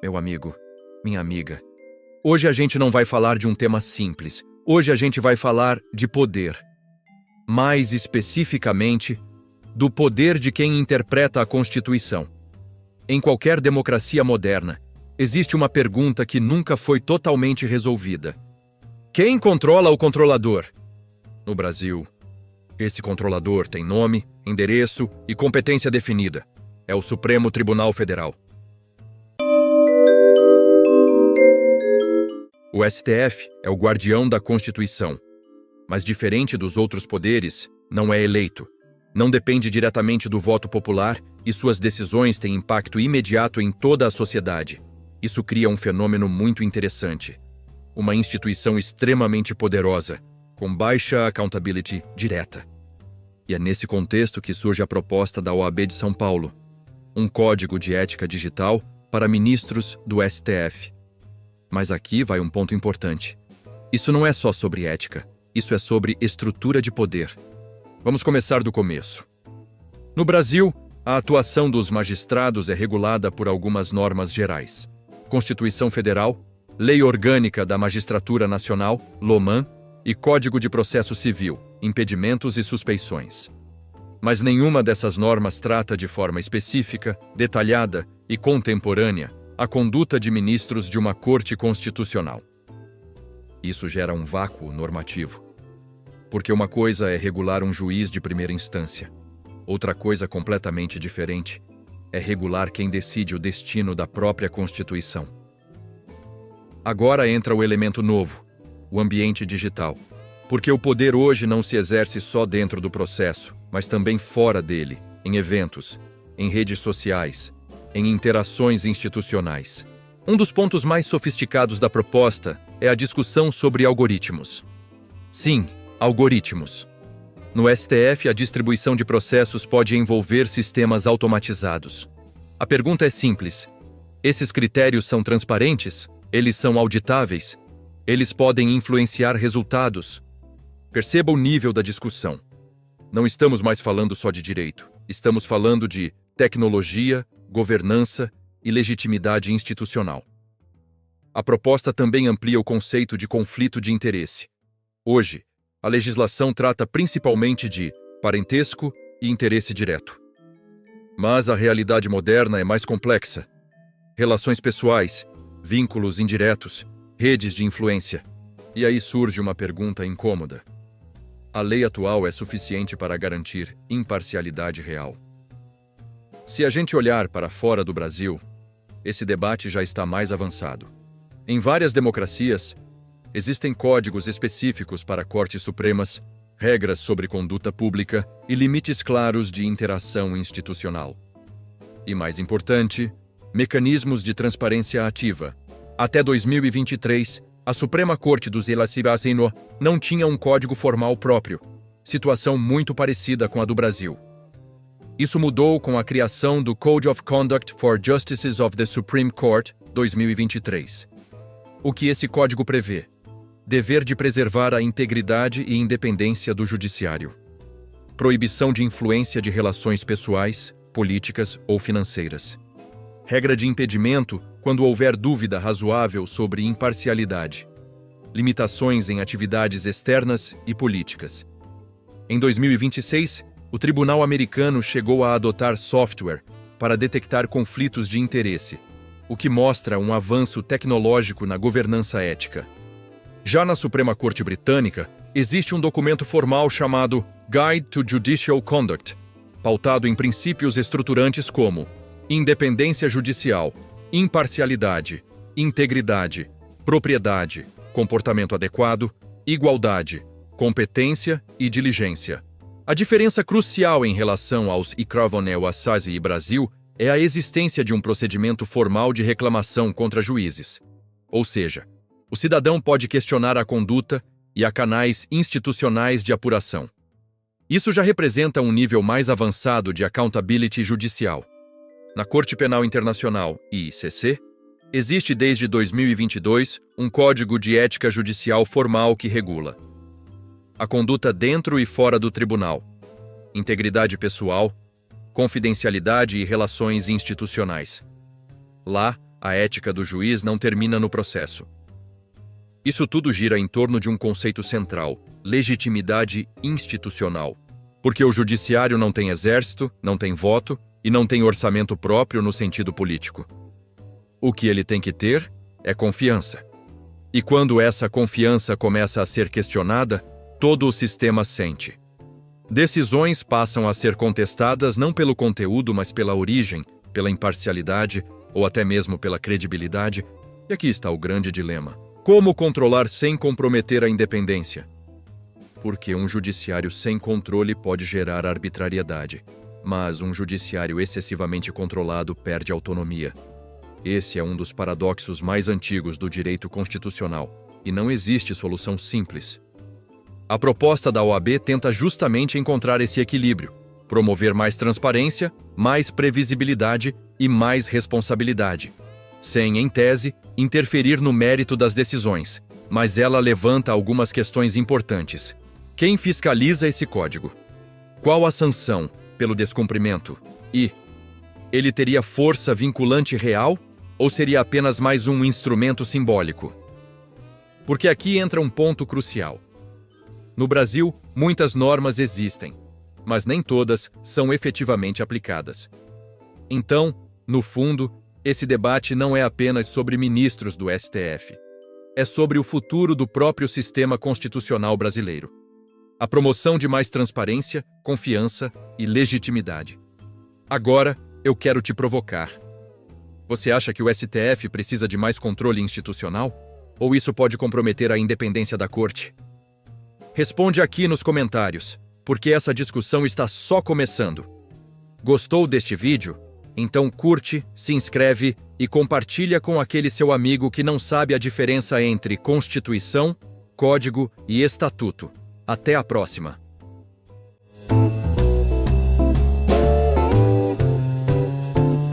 Meu amigo, minha amiga. Hoje a gente não vai falar de um tema simples. Hoje a gente vai falar de poder. Mais especificamente, do poder de quem interpreta a Constituição. Em qualquer democracia moderna, existe uma pergunta que nunca foi totalmente resolvida. Quem controla o controlador? No Brasil, esse controlador tem nome, endereço e competência definida. É o Supremo Tribunal Federal. O STF é o guardião da Constituição, mas diferente dos outros poderes, não é eleito. Não depende diretamente do voto popular e suas decisões têm impacto imediato em toda a sociedade. Isso cria um fenômeno muito interessante. Uma instituição extremamente poderosa, com baixa accountability direta. E é nesse contexto que surge a proposta da OAB de São Paulo, um código de ética digital para ministros do STF. Mas aqui vai um ponto importante. Isso não é só sobre ética, isso é sobre estrutura de poder. Vamos começar do começo. No Brasil, a atuação dos magistrados é regulada por algumas normas gerais. Constituição Federal, Lei Orgânica da Magistratura Nacional, LOMAN, e Código de Processo Civil, impedimentos e suspeições. Mas nenhuma dessas normas trata de forma específica, detalhada e contemporânea a conduta de ministros de uma corte constitucional. Isso gera um vácuo normativo. Porque uma coisa é regular um juiz de primeira instância. Outra coisa completamente diferente é regular quem decide o destino da própria Constituição. Agora entra o elemento novo, o ambiente digital. Porque o poder hoje não se exerce só dentro do processo, mas também fora dele, em eventos, em redes sociais, em interações institucionais. Um dos pontos mais sofisticados da proposta é a discussão sobre algoritmos. Sim, algoritmos. No STF, a distribuição de processos pode envolver sistemas automatizados. A pergunta é simples. Esses critérios são transparentes? Eles são auditáveis? Eles podem influenciar resultados? Perceba o nível da discussão. Não estamos mais falando só de direito. Estamos falando de tecnologia, governança e legitimidade institucional. A proposta também amplia o conceito de conflito de interesse. Hoje, a legislação trata principalmente de parentesco e interesse direto. Mas a realidade moderna é mais complexa. Relações pessoais, vínculos indiretos, redes de influência. E aí surge uma pergunta incômoda. A lei atual é suficiente para garantir imparcialidade real? Se a gente olhar para fora do Brasil, esse debate já está mais avançado. Em várias democracias, existem códigos específicos para cortes supremas, regras sobre conduta pública e limites claros de interação institucional. E mais importante, mecanismos de transparência ativa. Até 2023, a Suprema Corte dos Estados Unidos não tinha um código formal próprio, situação muito parecida com a do Brasil. Isso mudou com a criação do Code of Conduct for Justices of the Supreme Court, 2023. O que esse código prevê? Dever de preservar a integridade e independência do judiciário. Proibição de influência de relações pessoais, políticas ou financeiras. Regra de impedimento quando houver dúvida razoável sobre imparcialidade. Limitações em atividades externas e políticas. Em 2026, o Tribunal Americano chegou a adotar software para detectar conflitos de interesse, o que mostra um avanço tecnológico na governança ética. Já na Suprema Corte Britânica, existe um documento formal chamado Guide to Judicial Conduct, pautado em princípios estruturantes como independência judicial, imparcialidade, integridade, propriedade, comportamento adequado, igualdade, competência e diligência. A diferença crucial em relação aos Icravonel Assasi e Brasil é a existência de um procedimento formal de reclamação contra juízes. Ou seja, o cidadão pode questionar a conduta e há canais institucionais de apuração. Isso já representa um nível mais avançado de accountability judicial. Na Corte Penal Internacional, ICC, existe desde 2022 um Código de Ética Judicial formal que regula a conduta dentro e fora do tribunal, integridade pessoal, confidencialidade e relações institucionais. Lá, a ética do juiz não termina no processo. Isso tudo gira em torno de um conceito central: legitimidade institucional. Porque o judiciário não tem exército, não tem voto e não tem orçamento próprio no sentido político. O que ele tem que ter é confiança. E quando essa confiança começa a ser questionada, todo o sistema sente. Decisões passam a ser contestadas não pelo conteúdo, mas pela origem, pela imparcialidade ou até mesmo pela credibilidade. E aqui está o grande dilema: como controlar sem comprometer a independência? Porque um judiciário sem controle pode gerar arbitrariedade, mas um judiciário excessivamente controlado perde autonomia. Esse é um dos paradoxos mais antigos do direito constitucional, e não existe solução simples. A proposta da OAB tenta justamente encontrar esse equilíbrio, promover mais transparência, mais previsibilidade e mais responsabilidade, sem, em tese, interferir no mérito das decisões, mas ela levanta algumas questões importantes. Quem fiscaliza esse código? Qual a sanção pelo descumprimento? E ele teria força vinculante real ou seria apenas mais um instrumento simbólico? Porque aqui entra um ponto crucial. No Brasil, muitas normas existem, mas nem todas são efetivamente aplicadas. Então, no fundo, esse debate não é apenas sobre ministros do STF. É sobre o futuro do próprio sistema constitucional brasileiro. A promoção de mais transparência, confiança e legitimidade. Agora, eu quero te provocar. Você acha que o STF precisa de mais controle institucional? Ou isso pode comprometer a independência da Corte? Responde aqui nos comentários, porque essa discussão está só começando. Gostou deste vídeo? Então curte, se inscreve e compartilha com aquele seu amigo que não sabe a diferença entre Constituição, Código e Estatuto. Até a próxima!